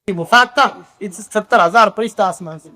مفاد تھا 70,000 فرشتہ آسمان سے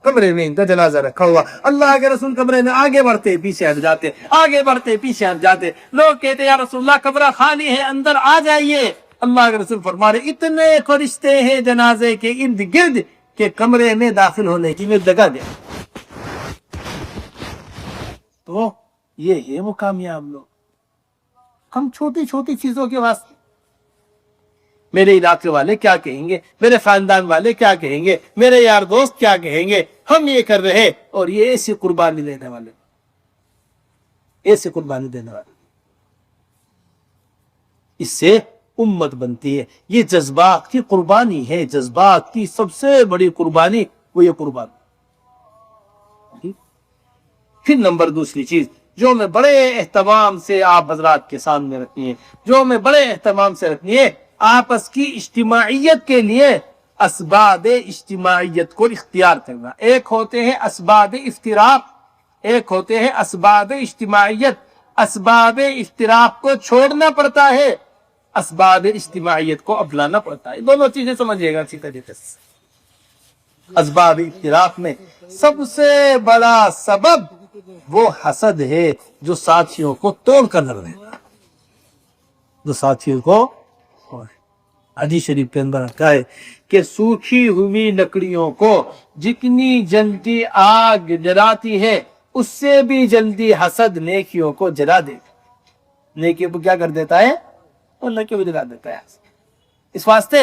کمرے میں ان کا جنازہ رکھا ہوا. اللہ کے رسول کمرے میں آگے بڑھتے پیچھے ہٹ جاتے, آگے بڑھتے پیچھے ہٹ جاتے. لوگ کہتے یا رسول اللہ کمرہ خالی ہے, اندر آ جائیے. اللہ کے رسول فرما رہے اتنے فرشتے ہیں جنازے کے ارد گرد کہ کمرے میں داخل ہونے کی میں جگہ دے. تو یہ ہے وہ کامیاب لوگ. ہم چھوٹی چھوٹی چیزوں کے واسطے میرے علاقے والے کیا کہیں گے, میرے خاندان والے کیا کہیں گے, میرے یار دوست کیا کہیں گے, ہم یہ کر رہے. اور یہ ایسی قربانی دینے والے, ایسی قربانی دینے والے, اس سے امت بنتی ہے. یہ جذبات کی قربانی ہے, جذبات کی سب سے بڑی قربانی وہ یہ قربانی. پھر نمبر دوسری چیز جو میں بڑے اہتمام سے آپ حضرات کے سامنے رکھنی ہے, جو میں بڑے اہتمام سے رکھنی ہے, آپس کی اجتماعیت کے لیے اسباب اجتماعیت کو اختیار کرنا. ایک ہوتے ہیں اسباب افتراق, ایک ہوتے ہیں اسباب اجتماعیت. اسباب افتراق کو چھوڑنا پڑتا ہے, اسباب اجتماعیت کو اپنانا پڑتا ہے. دونوں چیزیں سمجھیے گا اچھی طریقے سے. اسباب افتراق میں سب سے بڑا سبب وہ حسد ہے جو ساتھیوں کو توڑ کر رکھ دیتا, جو ساتھیوں کو. حدیث شریف کے اندر آتا ہے کہ سوکھی ہوئی لکڑیوں کو جتنی جلدی آگ جلاتی ہے اس سے بھی جلدی حسد نیکیوں کو جلا دے. نیکیوں کو کیا کر دیتا ہے, اللہ کو جلا دیتا ہے. اس واسطے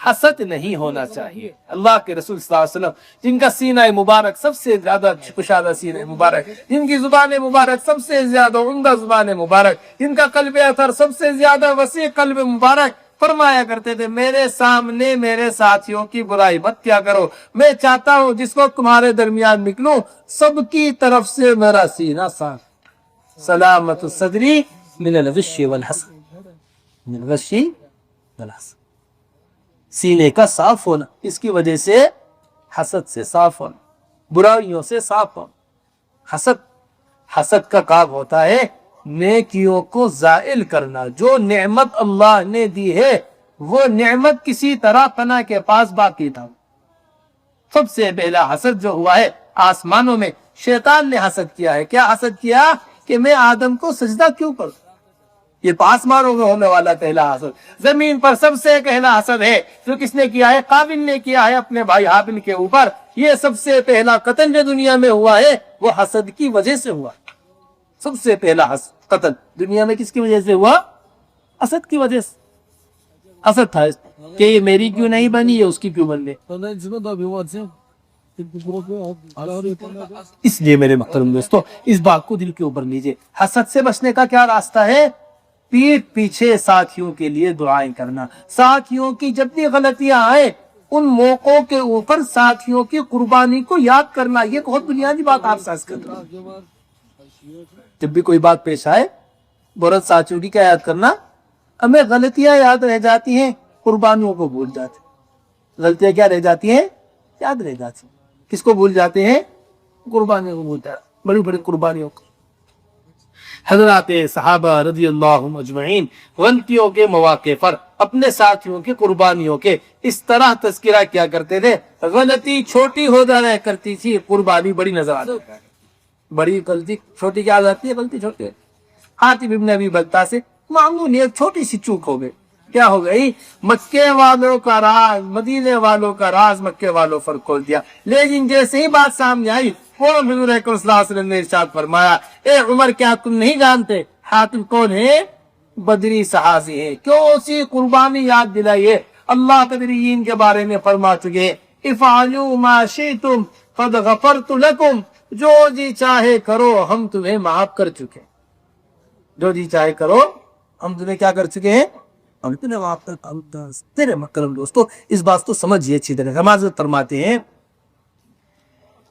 حسد نہیں ہونا چاہیے. اللہ کے رسول صلی اللہ علیہ وسلم جن کا سینہ مبارک سب سے زیادہ کشادہ سینہ مبارک, جن کی زبان مبارک سب سے زیادہ عمدہ زبان مبارک, جن کا قلب اثر سب سے زیادہ وسیع قلب مبارک, فرمایا کرتے تھے میرے سامنے میرے ساتھیوں کی برائی مت کیا کرو. میں چاہتا ہوں جس کو تمہارے درمیان نکلوں سب کی طرف سے میرا سینہ صاف. سلامت الصدری من الغش والحسد, من الغش والحسد, سینے کا صاف ہونا, اس کی وجہ سے حسد سے صاف ہونا, برائیوں سے صاف ہونا. حسد کا کام ہوتا ہے نیکیوں کو زائل کرنا. جو نعمت اللہ نے دی ہے وہ نعمت کسی طرح تنا کے پاس باقی تھا. سب سے پہلا حسد جو ہوا ہے آسمانوں میں شیطان نے حسد کیا ہے. کیا حسد کیا کہ میں آدم کو سجدہ کیوں کروں. یہ آسمانوں میں ہونے والا پہلا حسد. زمین پر سب سے پہلا حسد ہے جو کس نے کیا ہے, قابل نے کیا ہے اپنے بھائی حابل کے اوپر. یہ سب سے پہلا قتل جو دنیا میں ہوا ہے وہ حسد کی وجہ سے ہوا. سب سے پہلا قتل دنیا میں کس کی وجہ سے ہوا, حسد کی وجہ سے. حسد تھا کہ یہ میری کیوں نہیں بنی, یہ اس کی کیوں بن گئی. اس لیے میرے محترم دوستو اس بات کو دل کے اوپر لیجئے. حسد سے بچنے کا کیا راستہ ہے, پیٹھ پیچھے ساتھیوں کے لیے دعائیں کرنا. ساتھیوں کی جب بھی غلطیاں آئے ان موقعوں کے اوپر ساتھیوں کی قربانی کو یاد کرنا. یہ بہت بنیادی بات آپ ساتھ کرنا. جب بھی کوئی بات پیش آئے برت ساتھیوں کی کیا یاد کرنا. ہمیں غلطیاں یاد رہ جاتی ہیں, قربانیوں کو بھول جاتے. غلطیاں کیا رہ جاتی ہیں, یاد رہ جاتی ہیں. کس کو بھول جاتے ہیں, قربانیوں کو بھول جاتے, بڑی بڑی قربانیوں کو. حضرات صحابہ رضی اللہ اجمعین غلطیوں کے مواقع پر اپنے ساتھیوں کی قربانیوں کے اس طرح تذکرہ کیا کرتے تھے. غلطی چھوٹی ہو جایا کرتی تھی, قربانی بڑی نظر آتی ہے. بڑی غلطی چھوٹی کیا جاتی ہے, غلطی چھوٹی ہے. حاتب ابن ابی بلتہ سے معمولی ایک چھوٹی سی چوک ہو گئی. کیا ہو گئی, مکے والوں کا راز مدینے والوں کا راز مکے والوں پر کھول دیا. لیکن جیسے ہی بات سامنے آئی فوراً حضور اکرم صلی اللہ علیہ وسلم نے ارشاد فرمایا, اے عمر کیا تم نہیں جانتے حاتب کون ہے, بدری صحابی ہے. کیوں اسی قربانی یاد دلائیے. اللہ بدریین کے بارے میں فرما چکے افعلوا ما شئتم قد غفرت لکم, جو جی چاہے کرو ہم تمہیں معاف کر چکے. جو جی چاہے کرو ہم تمہیں کیا کر چکے ہیں, ہم تمہیں معاف کر. تیرے مکرم دوستو اس بات کو سمجھیے اچھی طرح. حضرت فرماتے ہیں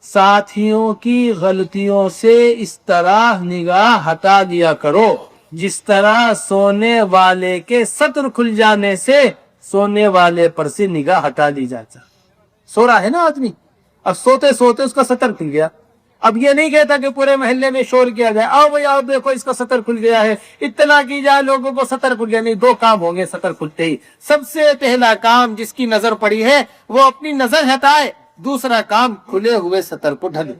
ساتھیوں کی غلطیوں سے اس طرح نگاہ ہٹا دیا کرو جس طرح سونے والے کے ستر کھل جانے سے سونے والے پر سے نگاہ ہٹا لی جاتا. سو رہا ہے نا آدمی, اب سوتے سوتے اس کا ستر کھل گیا, اب یہ نہیں کہتا کہ پورے محلے میں شور کیا جائے، آؤ بھائی آؤ دیکھو اس کا سطر کھل گیا ہے، اطلاع کی جائے لوگوں کو سطر کھل گیا. نہیں، دو کام ہوں گے سطر کھلتے ہی. سب سے پہلا کام جس کی نظر پڑی ہے وہ اپنی نظر ہٹائے، دوسرا کام کھلے ہوئے سطر کو ڈھلے.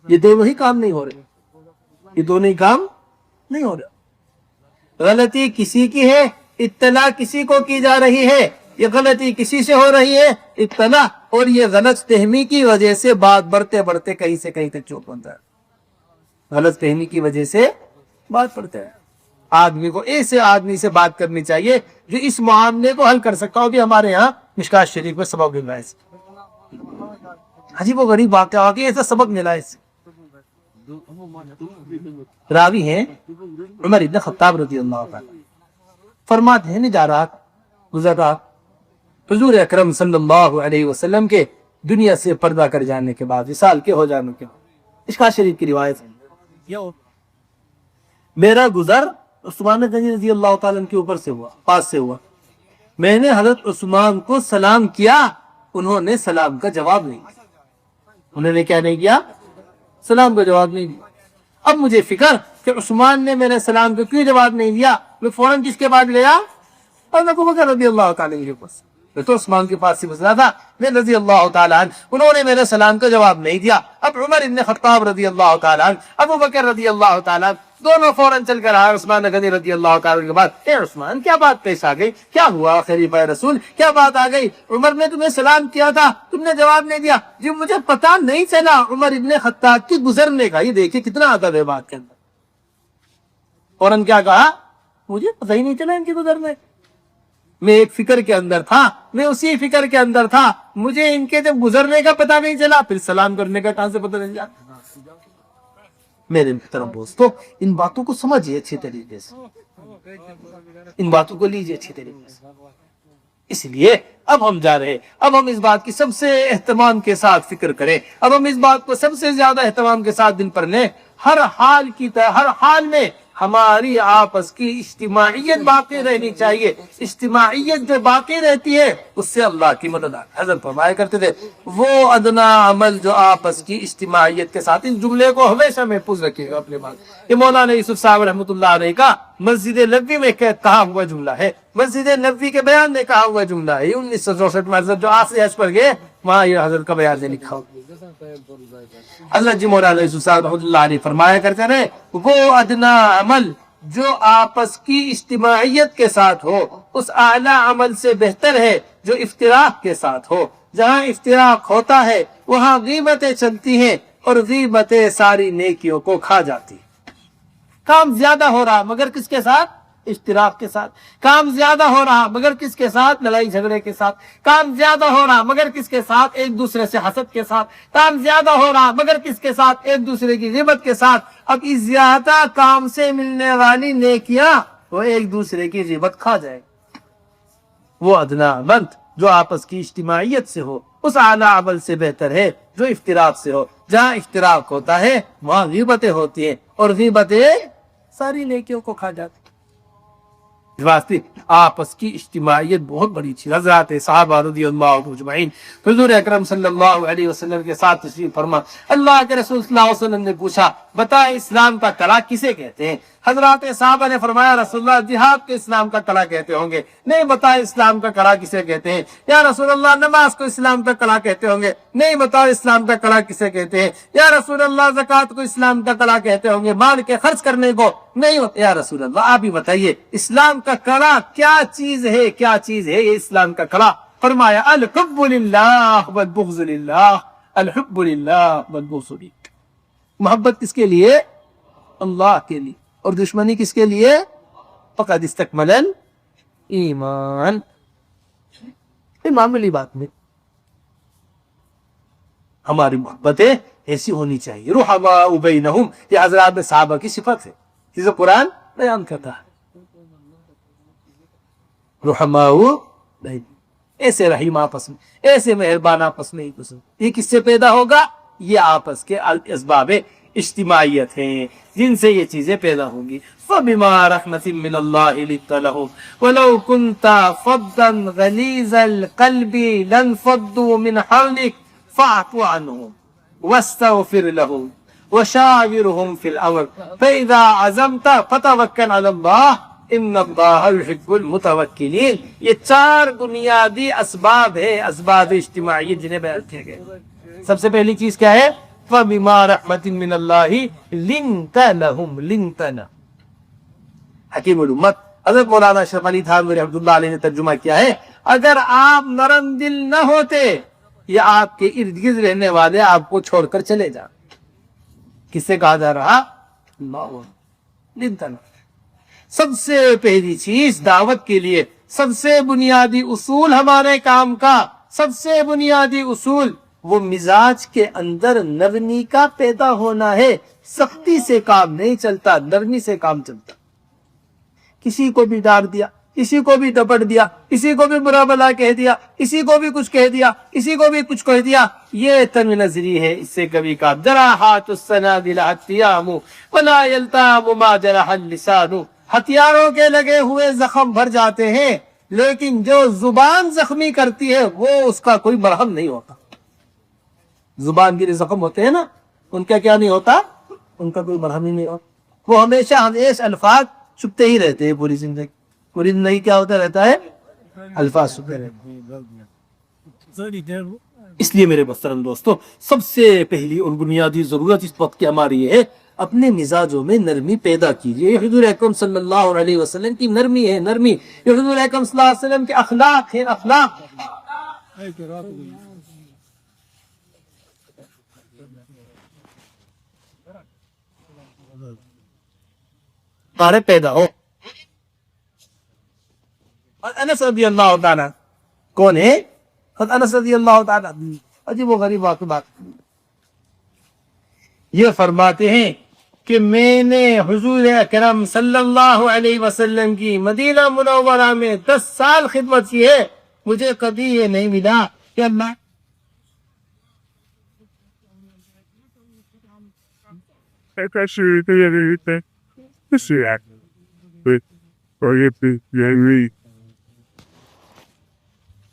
یہ دونوں ہی کام نہیں ہو رہے، یہ دونوں ہی کام نہیں ہو رہا. غلطی کسی کی ہے، اطلاع کسی کو کی جا رہی ہے. یہ غلطی کسی سے ہو رہی ہے اطلاع، اور یہ غلط فہمی کی وجہ سے بات بڑھتے بڑھتے کہیں سے کہیں تک چوک بنتا ہے. غلط فہمی کی وجہ سے بات بڑھتا ہے. آدمی کو ایسے آدمی سے بات کرنی چاہیے جو اس معاملے کو حل کر سکتا ہو. بھی ہمارے یہاں مشکات شریف میں سبق مل رہا ہے، عجیب و غریب واقعہ واقعی ایسا سبق ملا ہے. راوی ہیں عمر ابن خطاب رضی اللہ تعالی، فرماتے ہیں نجارات گزرات حضور اکرم صلی اللہ علیہ وسلم کے دنیا سے پردہ کر جانے کے بعد، وصال کے ہو جانے کے بعد، مشکات شریف کی روایت ہے، میرا گزر عثمان غنی رضی اللہ تعالیٰ عنہ کے اوپر سے ہوا، پاس سے ہوا. میں نے حضرت عثمان کو سلام کیا، انہوں نے سلام کا جواب نہیں دیا. انہوں نے کیا نہیں کیا؟ سلام کا جواب نہیں دیا. اب مجھے فکر کہ عثمان نے میرے سلام کو کیوں جواب نہیں دیا. میں فوراً کس کے بعد گیا؟ حضرت ابو بکر رضی اللہ تعالیٰ عنہ کے پاس. میں تو عثمان کے پاس سے گزرا تھا، میں رضی اللہ تعالیٰ عنہ، انہوں نے میرے سلام کا جواب نہیں دیا. اب عمر ابن خطاب رضی اللہ تعالیٰ عنہ، ابو بکر رضی اللہ تعالیٰ عنہ، دونوں فوراً چل کر آئے عثمان غنی رضی اللہ تعالیٰ عنہ کے بعد. اے عثمان، کیا بات پیش آ گئی؟ کیا ہوا خلیفہ رسول؟ کیا بات آ گئی؟ عمر نے تمہیں سلام کیا تھا، تم نے جواب نہیں دیا. جی مجھے پتا نہیں چلا عمر ابن خطاب کی گزرنے کا. یہ دیکھیں کتنا ادب ہے بات کے اندر. فوراً کیا کہا؟ مجھے پتہ ہی نہیں چلا ان کے گزرنے. میں ایک فکر کے اندر تھا، میں اسی فکر کے اندر تھا، مجھے ان کے جب گزرنے کا پتہ نہیں چلا، پھر سلام کرنے کا کہاں سے پتہ نہیں چلا. میرے محترم دوستو، ان باتوں کو سمجھیے اچھی طریقے سے، ان باتوں کو لیجیے اچھی طریقے سے. اس لیے اب ہم جا رہے، اب ہم اس بات کی سب سے اہتمام کے ساتھ فکر کریں، اب ہم اس بات کو سب سے زیادہ اہتمام کے ساتھ دل پر لیں. ہر حال کی طرح ہر حال میں ہماری آپس کی اجتماعیت باقی رہنی چاہیے. اجتماعیت جو باقی رہتی ہے اس سے اللہ کی مدد آتی. حضرت فرمایا کرتے تھے وہ ادنا عمل جو آپس کی اجتماعیت کے ساتھ، اس جملے کو ہمیشہ محفوظ رکھیے گا اپنے پاس. یہ مولانا یوسف صاحب رحمۃ اللہ علیہ کا مسجد نبوی میں کہا ہوا جملہ ہے، مسجد نبوی کے بیان میں کہا ہوا جملہ ہے. 1964 میں حضرت جو آخری حج پر گئے وہاں یہ حضرت کا بیان لکھا ہوا. حضرت جی مولانا یوسف صاحب رحمۃ اللہ علیہ فرمایا کرتے رہے وہ ادنا عمل جو آپس کی اجتماعیت کے ساتھ ہو اس اعلیٰ عمل سے بہتر ہے جو افتراق کے ساتھ ہو. جہاں افتراق ہوتا ہے وہاں غیبتیں چلتی ہیں اور غیبتیں ساری نیکیوں کو کھا جاتی. کام زیادہ ہو رہا مگر کس کے ساتھ؟ اشتراک کے ساتھ. کام زیادہ ہو رہا مگر کس کے ساتھ؟ لڑائی جھگڑے کے ساتھ. کام زیادہ ہو رہا مگر کس کے ساتھ؟ ایک دوسرے سے حسد کے ساتھ. کام زیادہ ہو رہا مگر کس کے ساتھ؟ ایک دوسرے کی غیبت کے ساتھ. اب اس زیادہ کام سے ملنے والی نیکیاں وہ ایک دوسرے کی غیبت کھا جائے. وہ ادنا عمل جو آپس کی اجتماعیت سے ہو اس اعلیٰ عمل سے بہتر ہے جو افتراق سے ہو. جہاں افتراق ہوتا ہے وہاں غیبتیں ہوتی ہیں اور غیبتیں ساری نیکیوں کو کھا جاتی. واسطے آپس کی اجتماعیت بہت بڑی چیز. حضرات صحابہ رضی اللہ عنہم اجمعین حضور اکرم صلی اللہ علیہ وسلم کے ساتھ تشریف فرما. اللہ کے رسول صلی اللہ علیہ وسلم نے پوچھا بتا اسلام کا کلا کسے کہتے ہیں؟ حضرات صحابہ نے فرمایا رسول اللہ جہاد کے اسلام کا کلا کہتے ہوں گے. نہیں بتا اسلام کا کلا کسے کہتے ہیں؟ یا رسول اللہ نماز کو اسلام کا کلا کہتے ہوں گے. نہیں بتا اسلام کا کلا کسے کہتے ہیں؟ یا رسول اللہ زکوٰۃ کو اسلام کا کلا کہتے ہوں گے، مال کے خرچ کرنے کو. نہیں یا رسول اللہ آپ ہی بتائیے اسلام کا کلا کیا چیز ہے؟ کیا چیز ہے یہ اسلام کا کلا؟ فرمایا الحب للہ والبغض للہ. الحب للہ والبغض للہ. محبت کس کے لیے؟ اللہ کے لیے. اور دشمنی کس کے لیے؟ فقد استکمل ایمان. یہ معمولی بات میں ہماری محبتیں ایسی ہونی چاہیے. رحماء بینہم یہ حضرات صحابہ کی صفت ہے جسے قرآن بیان کرتا ہے. رحماء بینہم ایسے رحیم آپس میں، ایسے مہربان آپس میں ہی پسند. یہ کس سے پیدا ہوگا؟ یہ آپس کے اسباب اجتماعیت ہیں جن سے یہ چیزیں پیدا ہوں گی. فَبِمَا رَحْمَةٍ مِّنَ اللَّهِ لِنتَ لَهُمْ وَلَوْ كُنْتَ فَضًّا غَلِيظَ الْقَلْبِ لَانفَضُّوا مِنْ حَوْلِكَ فَاعْفُ عَنْهُمْ. واستغفر لهم وشاورهم في الامر فاذا عزمت فتوکل علی اللہ ان اللہ يحب المتوکلین. یہ 4 بنیادی اسباب ہے، اسباب اجتماعی جنہیں بیان کیا گیا. سب سے پہلی چیز کیا ہے؟ فَبِمَا رَحْمَةٍ مِّنَ اللَّهِ لِنْتَ لَهُمْ لِنْتَنَا. حکیم الامت حضرت مولانا اشرف علی تھانوی رحمۃ اللہ علیہ نے ترجمہ کیا ہے، اگر آپ نرم دل نہ ہوتے یا آپ کے ارد گرد رہنے والے آپ کو چھوڑ کر چلے جائیں. کس سے کہا جا رہا؟ لنتنا. سب سے پہلی چیز دعوت کے لیے، سب سے بنیادی اصول ہمارے کام کا، سب سے بنیادی اصول وہ مزاج کے اندر نرمی کا پیدا ہونا ہے. سختی سے کام نہیں چلتا، نرمی سے کام چلتا. کسی کو بھی ڈانٹ دیا، کسی کو بھی ڈپٹ دیا، کسی کو بھی برا بلا کہہ دیا، کسی کو بھی کچھ کہہ دیا، کسی کو بھی کچھ کہہ دیا، یہ تنگ نظری ہے. اس سے کبھی کہا جراحات السنابل التیام ولا یلتام ما جرح اللسان. ہتھیاروں کے لگے ہوئے زخم بھر جاتے ہیں، لیکن جو زبان زخمی کرتی ہے وہ اس کا کوئی مرہم نہیں ہوتا. زبان کے زخم ہوتے ہیں نا، ان کا کیا نہیں ہوتا؟ ان کا کوئی مرہم ہی نہیں ہوتا. وہ ہمیشہ الفاظ چھپتے ہی رہتے ہیں. پوری زندگی کیا ہوتا رہتا ہے؟ الفاظ چھپتے رہتے ہیں. اس لیے میرے محترم دوستو، سب سے پہلی اور بنیادی ضرورت اس وقت کی ہماری یہ ہے، اپنے مزاجوں میں نرمی پیدا کیجیے. یہ حضور اکرم صلی اللہ علیہ وسلم کی نرمی ہے، نرمی. یہ حضور اکرم صلی اللہ علیہ وسلم کے اخلاق ہیں، اخلاق. پیدا ہو. اور انس رضی اللہ تعالیٰ کون ہے؟ انس رضی اللہ تعالیٰ عجیب و غریب بات. یہ فرماتے ہیں کہ میں نے حضور اکرم صلی اللہ علیہ وسلم کی مدینہ منورہ میں 10 سال خدمت کی ہے، مجھے کبھی یہ نہیں ملا کہ اللہ Oye, pues, ya,